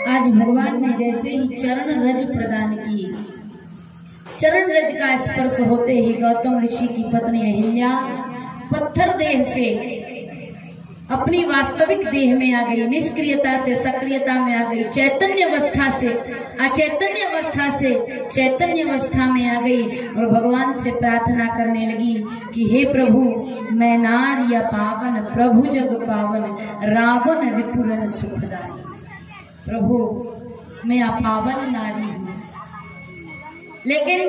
आज भगवान ने जैसे ही चरण रज प्रदान की, चरण रज का स्पर्श होते ही गौतम ऋषि की पत्नी अहिल्या पत्थर देह से अपनी वास्तविक देह में आ गई, निष्क्रियता से सक्रियता में आ गई, चैतन्य अवस्था से अचैतन्य अवस्था से चैतन्य अवस्था में आ गई और भगवान से प्रार्थना करने लगी कि हे प्रभु, मैं नार्य पावन प्रभु जग पावन रावण रिपुरन सुखदाई। प्रभु, मैं अपावन नारी हूँ, लेकिन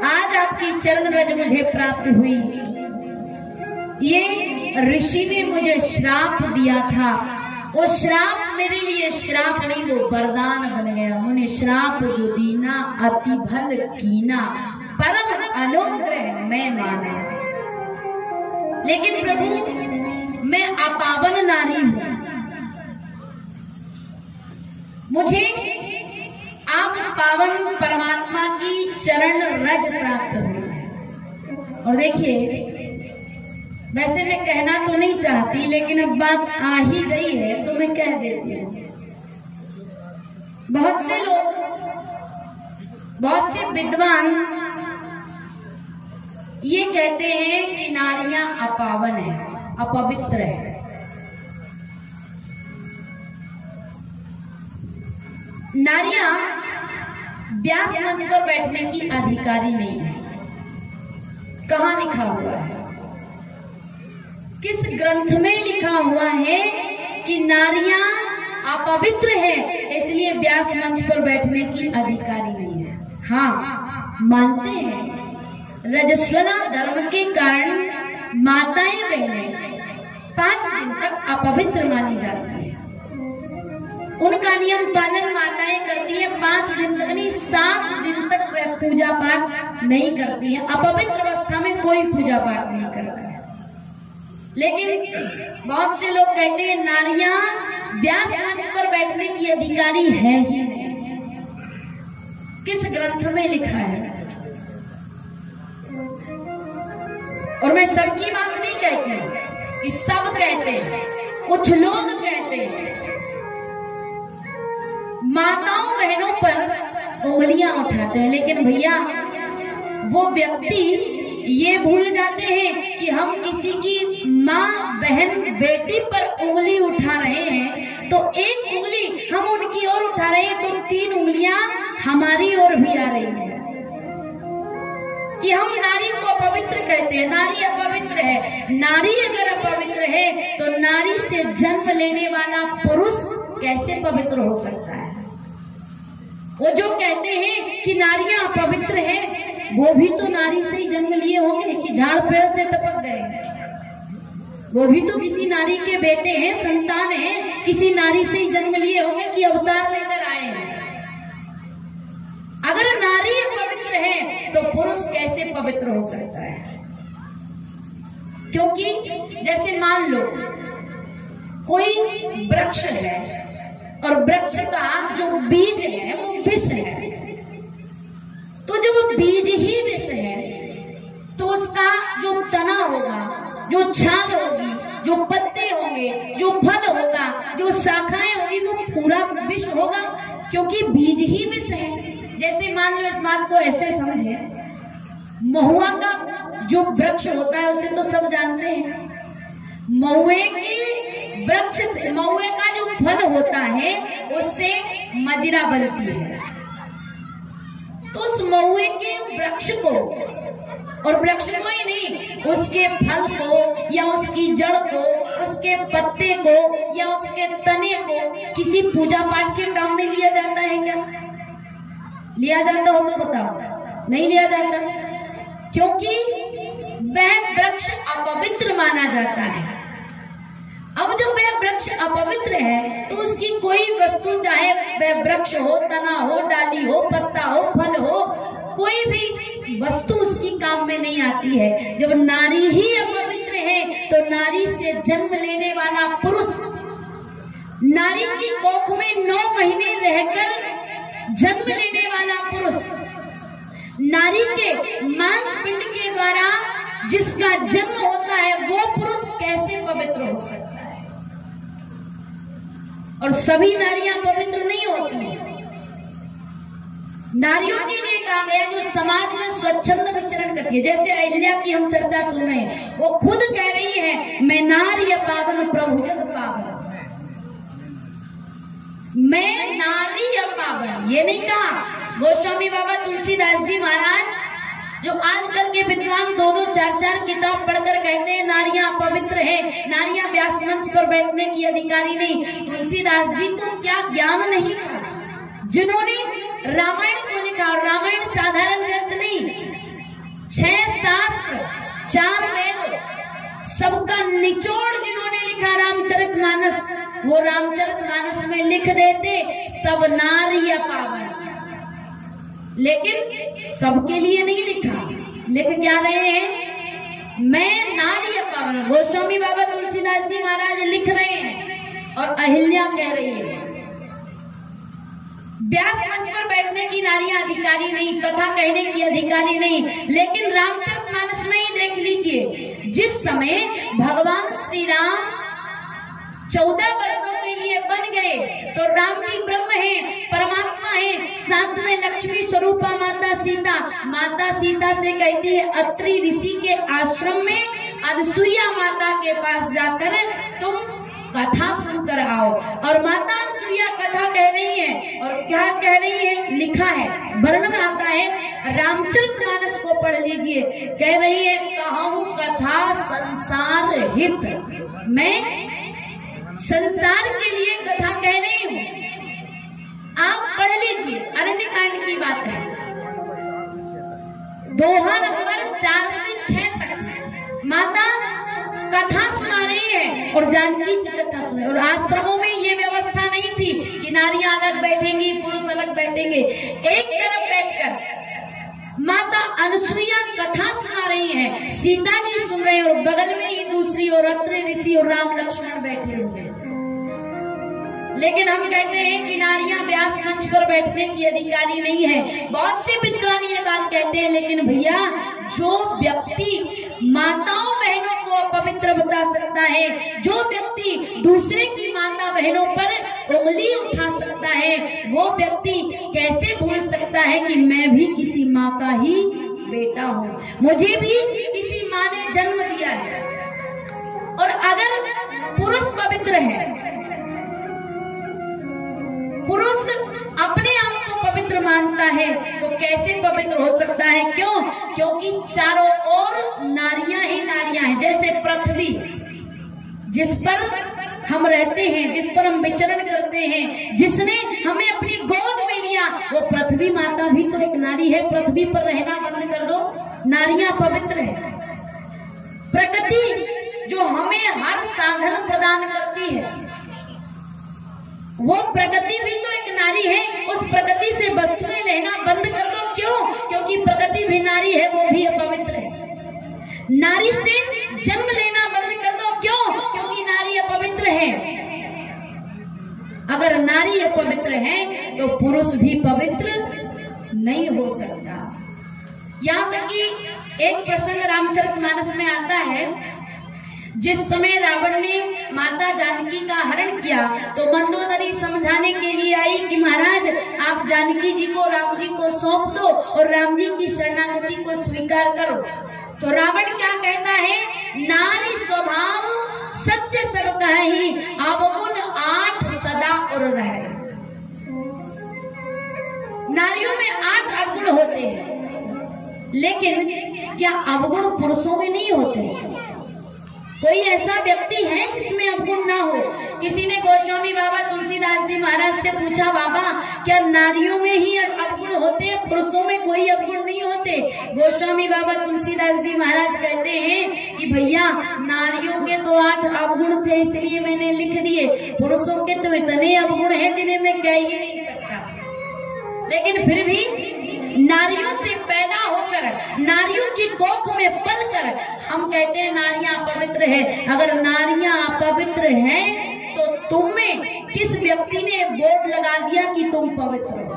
आज आपकी चरण रज मुझे प्राप्त हुई। ये ऋषि ने मुझे श्राप दिया था, वो श्राप मेरे लिए श्राप नहीं, वो वरदान बन गया। उन्हें श्राप जो दीना अति भल कीना, परम अनुग्रह मैं माना। लेकिन प्रभु, मैं अपावन नारी हूँ, मुझे आप पावन परमात्मा की चरण रज प्राप्त हुई है। और देखिए, वैसे मैं कहना तो नहीं चाहती, लेकिन अब बात आ ही गई है तो मैं कह देती हूँ। बहुत से लोग, बहुत से विद्वान ये कहते हैं कि नारियां अपावन है, अपवित्र है। नारियां व्यास मंच पर बैठने की अधिकारी नहीं है। कहाँ लिखा हुआ है? किस ग्रंथ में लिखा हुआ है कि नारियां अपवित्र है, इसलिए व्यास मंच पर बैठने की अधिकारी नहीं है? हाँ, मानते हैं रजस्वला धर्म के कारण माताएं बहनें 5 दिन तक अपवित्र मानी जाती है। उनका नियम पालन माताएं करती है, 5 दिन तक नहीं, 7 दिन तक वह पूजा पाठ नहीं करती है। अपवित्र अवस्था में कोई पूजा पाठ नहीं करता है। लेकिन बहुत से लोग कहते हैं नारियां व्यास मंच पर बैठने की अधिकारी है ही नहीं। किस ग्रंथ में लिखा है? और मैं सबकी बात नहीं कहती कि सब कहते हैं, कुछ लोग कहते हैं। माताओं बहनों पर उंगलियां उठाते हैं, लेकिन भैया वो व्यक्ति ये भूल जाते हैं कि हम किसी की माँ बहन बेटी पर उंगली उठा रहे हैं तो एक उंगली हम उनकी ओर उठा रहे हैं तो 3 उंगलियां हमारी ओर भी आ रही हैं। कि हम नारी को अपवित्र कहते हैं, नारी अपवित्र है। नारी अगर अपवित्र है तो नारी से जन्म लेने वाला पुरुष कैसे पवित्र हो सकता है? वो जो कहते हैं कि नारियां अपवित्र हैं, वो भी तो नारी से ही जन्म लिए होंगे कि झाड़ पेड़ से टपक गए? वो भी तो किसी नारी के बेटे हैं, संतान हैं, किसी नारी से ही जन्म लिए होंगे कि अवतार लेकर आए हैं। अगर नारी पवित्र है तो पुरुष कैसे पवित्र हो सकता है? क्योंकि जैसे मान लो कोई वृक्ष है और वृक्ष का जो बीज है वो विष है, तो जब वो बीज ही विष है तो उसका जो तना होगा, जो छाल होगी, जो पत्ते होंगे, जो फल होगा, जो शाखाएं होगी, वो पूरा विष होगा, क्योंकि बीज ही विष है। जैसे मान लो, इस बात को ऐसे समझे, महुआ का जो वृक्ष होता है उसे तो सब जानते हैं। महुए के वृक्ष से, महुए का जो फल होता है उससे मदिरा बनती है। तो उस महुए के वृक्ष को, और वृक्ष को ही नहीं, उसके फल को या उसकी जड़ को, उसके पत्ते को या उसके तने को किसी पूजा पाठ के काम में लिया जाता है क्या? लिया जाता हो तो बताओ। नहीं लिया जाता, क्योंकि वह वृक्ष अपवित्र माना जाता है। अब जब वह वृक्ष अपवित्र है तो उसकी कोई वस्तु, चाहे वह वृक्ष हो, तना हो, डाली हो, पत्ता हो, फल हो, कोई भी वस्तु उसकी काम में नहीं आती है। जब नारी ही अपवित्र है तो नारी से जन्म लेने वाला पुरुष, नारी की कोख में 9 महीने रहकर जन्म लेने वाला पुरुष, नारी के मांसपिंड के द्वारा जिसका जन्म होता है, वो पुरुष कैसे पवित्र हो सकता है? और सभी नारियां पवित्र नहीं होती हैं। नारियों के लिए कहा गया जो समाज में स्वच्छंद विचरण करती है, जैसे अहिल्या की हम चर्चा सुन रहे हैं, वो खुद कह रही है मैं नारी पावन प्रभु जग पावन, मैं नारी पावन। ये नहीं कहा। गोस्वामी बाबा तुलसीदास जी महाराज जो आजकल के विद्वान 2-2, 4-4 किताब पढ़कर कहते हैं नारियां पवित्र है, नारियां व्यास मंच पर बैठने की अधिकारी नहीं। तुलसीदास जी को क्या ज्ञान नहीं था जिन्होंने रामायण को लिखा। और रामायण साधारण ग्रंथ नहीं, 6 शास्त्र, 4 वेद, सबका निचोड़ जिन्होंने लिखा रामचरितमानस, वो रामचरितमानस में लिख देते सब नारी पावन, लेकिन सबके लिए नहीं लिखा। लिख क्या रहे हैं? मैं नारी पावन। गोस्वामी बाबा तुलसीदास जी महाराज लिख रहे हैं और अहिल्या कह रही है व्यास मंच पर बैठने की नारियां अधिकारी नहीं, कथा कहने की अधिकारी नहीं। लेकिन रामचरितमानस में ही देख लीजिए, जिस समय भगवान श्री राम 14 वर्षों के लिए बन गए तो राम जी ब्रह्म है, परमात्मा है, साथ में लक्ष्मी स्वरूपा माता सीता। माता सीता से कहती है अत्रि ऋषि के आश्रम में अनसुईया माता के पास जाकर तुम कथा सुनकर आओ। और माता अनसुईया कथा कह रही है, और क्या कह रही है? लिखा है, वर्णन आता है, रामचरितमानस को पढ़ लीजिए। कह रही है कहूं कथा संसार हित, मैं संसार के लिए कथा कह रही हूँ। आप पढ़ लीजिए, अरण्यकांड की बात है, दोहा नंबर 4 से 6 तक माता कथा सुना रही है और जानकी से कथा सुना। और आश्रमों में ये व्यवस्था नहीं थी कि नारियां अलग बैठेंगी, पुरुष अलग बैठेंगे। एक तरफ बैठकर माता अनसुईया कथा सुना रही है, सीता जी सुन रहे हैं, और बगल में ही दूसरी ओर अत्रि ऋषि और राम लक्ष्मण बैठे हुए हैं। लेकिन हम कहते हैं कि नारियां व्यास मंच पर बैठने की अधिकारी नहीं है। बहुत से विद्वान ये बात कहते हैं, लेकिन भैया जो व्यक्ति माताओं बहनों को अपवित्र बता सकता है, जो व्यक्ति दूसरे की माता बहनों पर उंगली उठा सकता है, वो व्यक्ति कैसे भूल सकता है कि मैं भी किसी माँ का ही बेटा हूँ, मुझे भी किसी माँ ने जन्म दिया है। और अगर पुरुष पवित्र है, पुरुष अपने आप को पवित्र मानता है, तो कैसे पवित्र हो सकता है? क्यों? क्योंकि चारों ओर नारियां ही नारियां हैं। जैसे पृथ्वी जिस पर हम रहते हैं, जिस पर हम विचरण करते हैं, जिसने हमें अपनी गोद में लिया, वो पृथ्वी माता भी तो एक नारी है। पृथ्वी पर रहना बंद कर दो, नारियां पवित्र है। प्रकृति जो हमें हर साधन प्रदान करती है, वो प्रकृति भी तो एक नारी है। उस प्रकृति से वस्तुएं लेना बंद कर दो। क्यों? क्योंकि प्रकृति भी नारी है, वो भी अपवित्र है। नारी से जन्म लेना बंद कर दो। क्यों? क्योंकि नारी अपवित्र है। अगर नारी अपवित्र है तो पुरुष भी पवित्र नहीं हो सकता। यहाँ तक कि एक प्रसंग रामचरितमानस में आता है, जिस समय रावण ने माता जानकी का हरण किया तो मंदोदरी समझाने के लिए आई कि महाराज आप जानकी जी को राम जी को सौंप दो और राम जी की शरणागति को स्वीकार करो। तो रावण क्या कहता है? नारी स्वभाव सत्य सब कहि, अवगुण 8 सदा और रहे। नारियों में 8 अवगुण होते हैं, लेकिन क्या अवगुण पुरुषों में नहीं होते? कोई ऐसा व्यक्ति है जिसमें अवगुण ना हो? किसी ने गोस्वामी बाबा तुलसीदास जी महाराज से पूछा, बाबा क्या नारियों में ही अवगुण होते हैं, पुरुषों में कोई अवगुण नहीं होते? गोस्वामी बाबा तुलसीदास जी महाराज कहते हैं कि भैया नारियों के तो 8 अवगुण थे, इसलिए मैंने लिख दिए। पुरुषों के तो इतने अवगुण हैं जिन्हें मैं कह ही नहीं सकता। लेकिन फिर भी नारियों से पैदा होकर, नारियों की कोख में पलकर हम कहते हैं नारियां पवित्र है। अगर नारियां अपवित्र हैं तो तुम में किस व्यक्ति ने बोर्ड लगा दिया कि तुम पवित्र हो?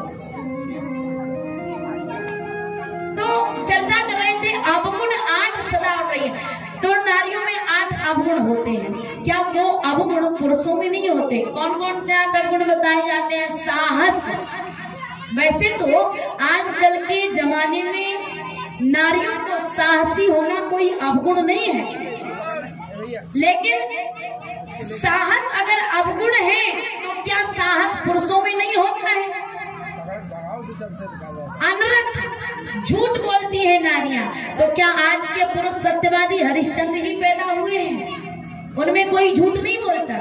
तो तो चर्चा कर रहे थे अवगुण 8 सदा रही है। तो नारियों में 8 अवगुण होते हैं, क्या वो अवगुण पुरुषों में नहीं होते? कौन कौन से 8 अवगुण बताए जाते हैं? साहस। वैसे तो आजकल के जमाने में नारियों को साहसी होना कोई अवगुण नहीं है, लेकिन साहस अगर अवगुण है तो क्या साहस पुरुषों में नहीं होता है? अनर्थ झूठ बोलती है नारियां, तो क्या आज के पुरुष सत्यवादी हरिश्चंद्र ही पैदा हुए हैं? उनमें कोई झूठ नहीं बोलता।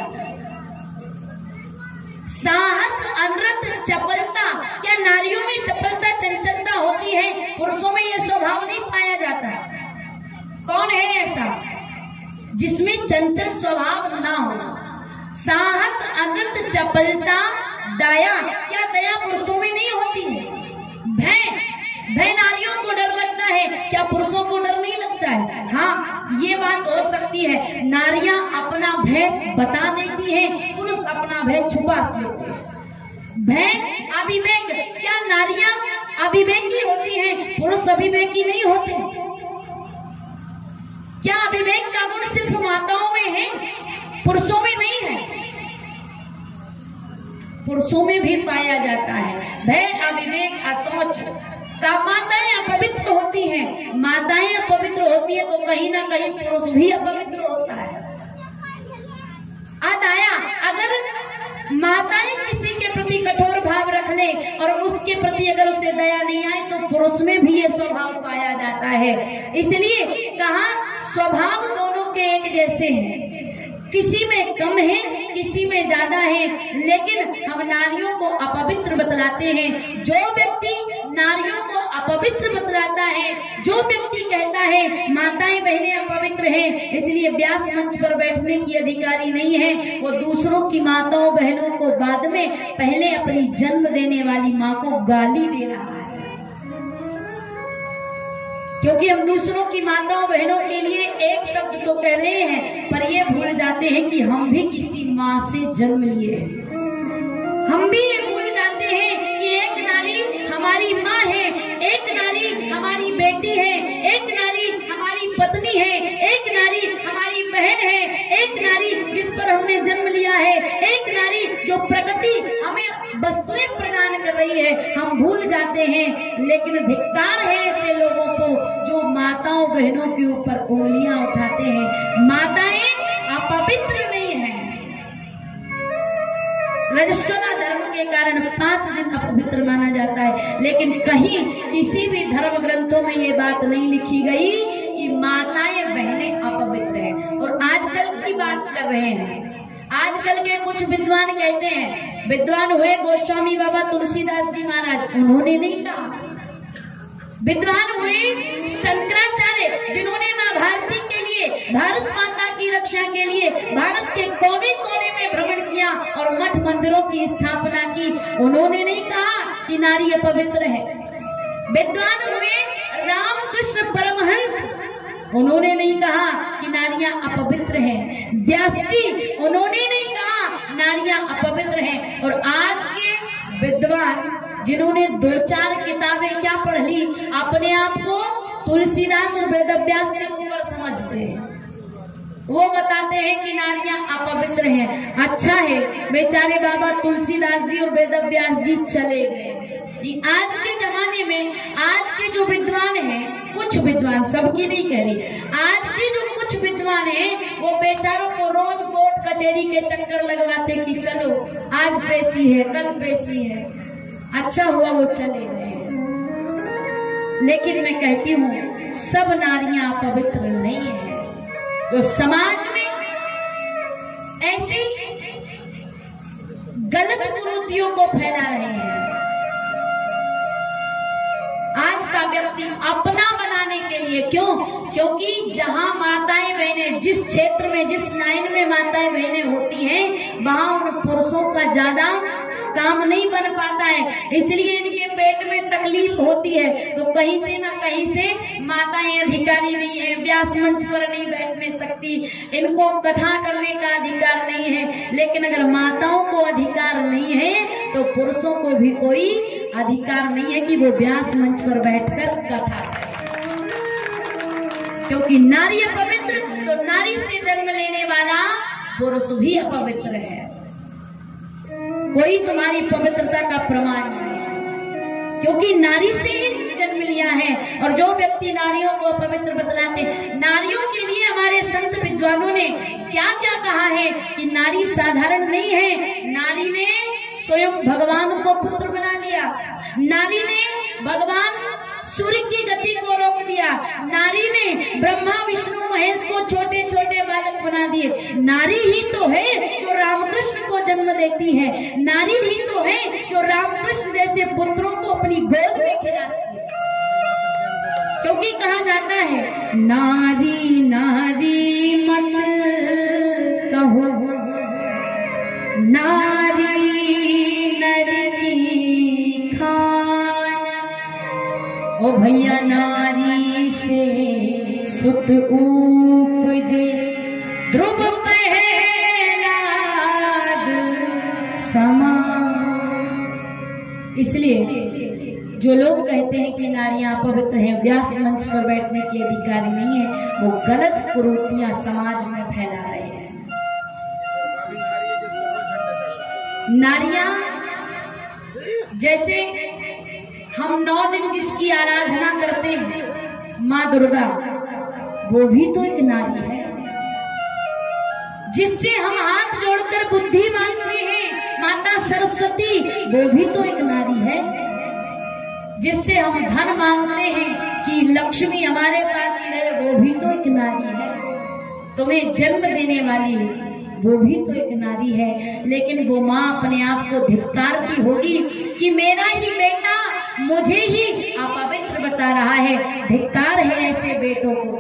साहस, अनर्थ, चपलता, क्या नारियों में चपलता, चंचलता होती है? पुरुषों में यह स्वभाव नहीं पाया जाता। कौन है ऐसा जिसमें चंचल स्वभाव ना हो? साहस, अनर्थ, चपलता, दया, क्या दया पुरुषों में नहीं होती है? भय नारियों को डर लगता है, क्या पुरुषों को डर नहीं लगता है? हाँ, ये बात हो सकती है, नारियां अपना भय बता देती हैं, पुरुष अपना भय छुपा लेते हैं। भय, अविवेक, क्या नारियां अविवेकी होती हैं, पुरुष अविवेकी नहीं होते? क्या अविवेक का गुण सिर्फ माताओं में है, पुरुषों में नहीं है? पुरुषों में भी पाया जाता है भय, अविवेक, असोच का। माताएं अपवित्र होती हैं, माताएं अपवित्र होती है तो कहीं ना कहीं पुरुष भी अपवित्र होता है। अदया, अगर माताएं किसी के प्रति कठोर भाव रख ले और उसके प्रति अगर उसे दया नहीं आए तो पुरुष में भी ये स्वभाव पाया जाता है। इसलिए कहा स्वभाव दोनों के एक जैसे हैं, किसी में कम है, किसी में ज्यादा है, लेकिन हम नारियों को अपवित्र बतलाते हैं। जो व्यक्ति नारियों को अपवित्र बतलाता है, जो व्यक्ति कहता है माताएं बहनें अपवित्र हैं, इसलिए व्यास मंच पर बैठने की अधिकारी नहीं है, वो दूसरों की माताओं बहनों को बाद में पहले अपनी जन्म देने वाली माँ को गाली दे रहा है। क्योंकि हम दूसरों की माताओं बहनों के लिए एक शब्द तो कह रहे हैं, पर ये भूल जाते हैं कि हम भी किसी माँ से जन्म लिए हैं। हम भी ये भूल जाते हैं कि एक नारी हमारी माँ है, एक नारी हमारी बेटी है, एक नारी हमारी पत्नी है, एक नारी हमारी बहन है, एक नारी जिस पर हमने जन्म लिया है, एक नारी जो प्रकृति हमें वस्तुएं प्रदान कर रही है, हम भूल जाते हैं। लेकिन धिक्कार है ऐसे लोगों को जो माताओं बहनों के ऊपर उंगलियां उठाते हैं। माताएं अपवित्र नहीं है। रजस्वला धर्म के कारण 5 दिन अपवित्र माना जाता है, लेकिन कहीं किसी भी धर्म ग्रंथों में ये बात नहीं लिखी गई कि माताएं बहनें अपवित्र हैं। और आजकल की बात कर रहे हैं, आजकल के कुछ विद्वान कहते हैं, विद्वान हुए गोस्वामी बाबा तुलसीदास जी महाराज, उन्होंने नहीं कहा। विद्वान हुए शंकराचार्य, जिन्होंने माँ भारती के लिए, भारत माता की रक्षा के लिए भारत के कोने कोने में भ्रमण किया और मठ मंदिरों की स्थापना की, उन्होंने नहीं कहा कि नारी अपवित्र है। विद्वान हुए रामकृष्ण परमहंस, उन्होंने नहीं कहा कि नारियां अपवित्र हैं। व्यास जी, उन्होंने नहीं कहा नारियां अपवित्र हैं। और आज के विद्वान जिन्होंने 2-4 किताबें क्या पढ़ ली, अपने आप को तुलसीदास और वेदव्यास से ऊपर समझते हैं, वो बताते हैं कि नारियां अपवित्र हैं। अच्छा है, बेचारे बाबा तुलसीदास जी और वेदव्यास जी चले गए। आज के जमाने में आज के जो विद्वान हैं, कुछ विद्वान, सबकी नहीं कह रही, आज के जो कुछ विद्वान हैं, वो बेचारों को रोज कोर्ट कचहरी के चक्कर लगवाते कि चलो आज पेशी है, कल पेशी है। अच्छा हुआ वो चले गए। लेकिन मैं कहती हूँ सब नारियां पवित्र नहीं है। तो समाज में ऐसी गलत कुरीतियों को फैला रहे हैं। आज का व्यक्ति अपना बनाने के लिए, क्योंकि जहां माताएं बहनें, जिस क्षेत्र में, जिस लाइन में माताएं बहनें होती हैं, वहां उन पुरुषों का ज्यादा काम नहीं बन पाता है, इसलिए इनके पेट में तकलीफ होती है। तो कहीं से ना कहीं से माताएं अधिकारी नहीं है, व्यास मंच पर नहीं बैठने सकती, इनको कथा करने का अधिकार नहीं है। लेकिन अगर माताओं को अधिकार नहीं है तो पुरुषों को भी कोई अधिकार नहीं है कि वो व्यास मंच पर बैठकर कथा करे, क्योंकि नारी अपवित्र तो नारी से जन्म लेने वाला पुरुष भी अपवित्र है। कोई तुम्हारी पवित्रता का प्रमाण नहीं है, क्योंकि नारी से ही जन्म लिया है। और जो व्यक्ति नारियों को अपवित्र बतलाते, नारियों के लिए हमारे संत विद्वानों ने क्या क्या कहा है कि नारी साधारण नहीं है। नारी ने स्वयं भगवान को पुत्र बना लिया, नारी ने भगवान सूर्य की गति को रोक दिया, नारी ने ब्रह्मा विष्णु महेश को छोटे छोटे बालक बना दिए। नारी ही तो है जो रामकृष्ण को जन्म देती है, नारी ही तो है जो रामकृष्ण जैसे पुत्रों को अपनी गोद में खिलाती है। क्योंकि कहा जाता है नारी नारी मत कहो, नारी नर की खान। ओ भैया नारी से सुत उपजे, ध्रुव प्रहलाद समान। इसलिए जो लोग कहते हैं कि नारियां अपवित्र हैं, व्यास मंच पर बैठने के अधिकारी नहीं है, वो गलत कुरीतियां समाज में फैला रहे हैं। नारियां जैसे हम 9 दिन जिसकी आराधना करते हैं माँ दुर्गा, वो भी तो एक नारी है। जिससे हम हाथ जोड़कर बुद्धि मांगते हैं माता सरस्वती, वो भी तो एक नारी है। जिससे हम धन मांगते हैं कि लक्ष्मी हमारे पास ही रहे, वो भी तो एक नारी है। तुम्हें जन्म देने वाली वो भी तो एक नारी है। लेकिन वो माँ अपने आप को धिक्कारती होगी कि मेरा ही बेटा मुझे ही अपवित्र बता रहा है। धिक्कार है ऐसे बेटों को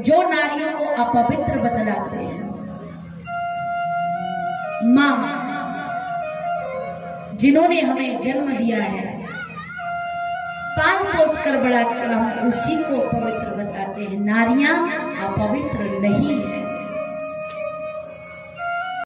जो नारियों को अपवित्र बतलाते हैं। माँ जिन्होंने हमें जन्म दिया है, पाल पोस कर बड़ा कर, हम उसी को पवित्र बताते हैं। नारियां अपवित्र नहीं है।